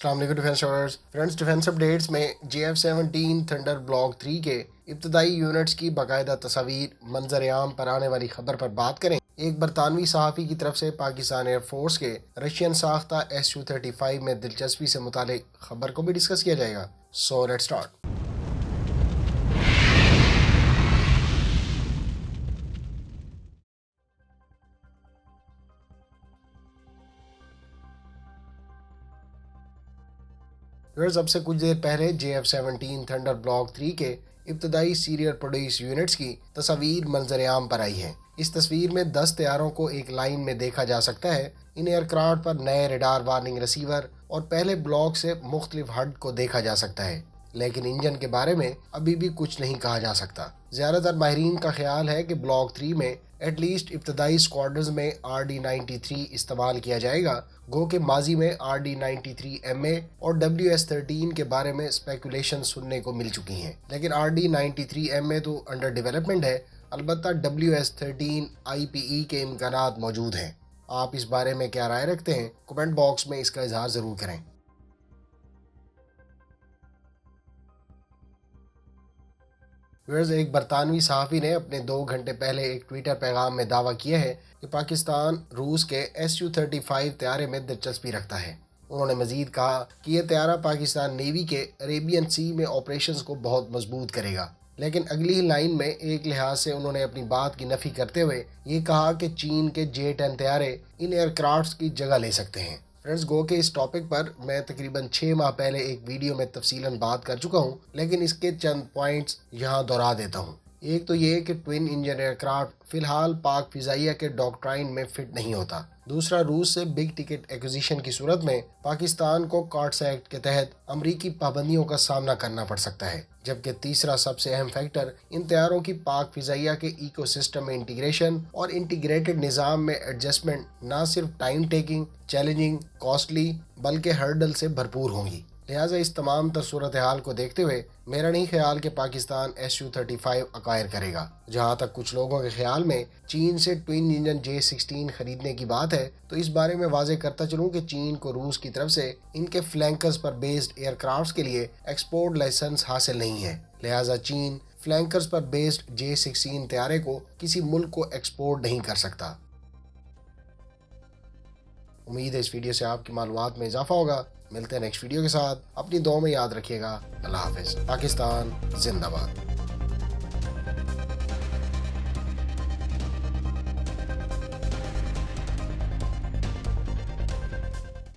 السلام علیکم defence lovers friends, defence updates میں JF-17 تھنڈر بلاک 3 کے ابتدائی یونٹس کی باقاعدہ تصاویر منظر عام پر آنے والی خبر پر بات کریں۔ ایک برطانوی صحافی کی طرف سے پاکستان ایئر فورس کے رشین ساختہ Su-35 میں دلچسپی سے متعلق خبر کو بھی ڈسکس کیا جائے گا۔ So let's start. اب سے کچھ دیر پہلے JF-17 تھنڈر بلاک 3 کے ابتدائی سیریل پروڈیوس یونٹس کی تصاویر منظر عام پر آئی ہیں۔ اس تصویر میں 10 طیاروں کو ایک لائن میں دیکھا جا سکتا ہے۔ ان ایئر کرافٹ پر نئے ریڈار وارننگ ریسیور اور پہلے بلاک سے مختلف ہڈ کو دیکھا جا سکتا ہے، لیکن انجن کے بارے میں ابھی بھی کچھ نہیں کہا جا سکتا۔ زیادہ تر ماہرین کا خیال ہے کہ بلاک 3 میں ایٹ لیسٹ ابتدائی اسکواڈرز میں RD-93 استعمال کیا جائے گا، گو کہ ماضی میں RD-93MA اور WS-13 کے بارے میں اسپیکولیشن سننے کو مل چکی ہیں، لیکن RD-93MA تو انڈر ڈیولپمنٹ ہے۔ البتہ WS-13 IPE کے امکانات موجود ہیں۔ آپ اس بارے میں کیا رائے رکھتے ہیں؟ کمنٹ باکس میں اس کا اظہار ضرور کریں۔ ایک برطانوی صحافی نے اپنے 2 گھنٹے پہلے ایک ٹویٹر پیغام میں دعویٰ کیا ہے کہ پاکستان روس کے Su-35 طیارے میں دلچسپی رکھتا ہے۔ انہوں نے مزید کہا کہ یہ طیارہ پاکستان نیوی کے عریبین سی میں آپریشنز کو بہت مضبوط کرے گا، لیکن اگلی ہی لائن میں ایک لحاظ سے انہوں نے اپنی بات کی نفی کرتے ہوئے یہ کہا کہ چین کے J-10 طیارے ان ایئر کرافٹس کی جگہ لے سکتے ہیں۔ فرینڈز، گو کہ اس ٹاپک پر میں تقریباً 6 ماہ پہلے ایک ویڈیو میں تفصیلاً بات کر چکا ہوں، لیکن اس کے چند پوائنٹس یہاں دہرا دیتا ہوں۔ ایک تو یہ کہ ٹوین انجن ایئر کرافٹ فی الحال پاک فضائیہ کے ڈاکٹرائن میں فٹ نہیں ہوتا۔ دوسرا، روس سے بگ ٹکٹ ایکوزیشن کی صورت میں پاکستان کو کارٹس ایکٹ کے تحت امریکی پابندیوں کا سامنا کرنا پڑ سکتا ہے، جبکہ تیسرا سب سے اہم فیکٹر ان طیاروں کی پاک فضائیہ کے ایکو سسٹم میں انٹیگریشن اور انٹیگریٹڈ نظام میں ایڈجسٹمنٹ نہ صرف ٹائم ٹیکنگ، چیلنجنگ، کاسٹلی بلکہ ہرڈل سے بھرپور ہوں گی۔ لہٰذا اس تمام تر صورتحال کو دیکھتے ہوئے میرا نہیں خیال کہ پاکستان Su-35 اکوائر کرے گا۔ جہاں تک کچھ لوگوں کے خیال میں چین سے ٹوین انجن J-16 خریدنے کی بات ہے، تو اس بارے میں واضح کرتا چلوں کہ چین کو روس کی طرف سے ان کے فلینکرز پر بیسڈ ایئر کرافٹس کے لیے ایکسپورٹ لائسنس حاصل نہیں ہے۔ لہٰذا چین فلینکرز پر بیسڈ J-16 طیارے کو کسی ملک کو ایکسپورٹ نہیں کر سکتا۔ امید ہے اس ویڈیو سے آپ کی معلومات میں اضافہ ہوگا۔ ملتے ہیں نیکسٹ ویڈیو کے ساتھ۔ اپنی دعاؤں میں یاد رکھیے گا۔ اللہ حافظ۔ پاکستان زندہ باد۔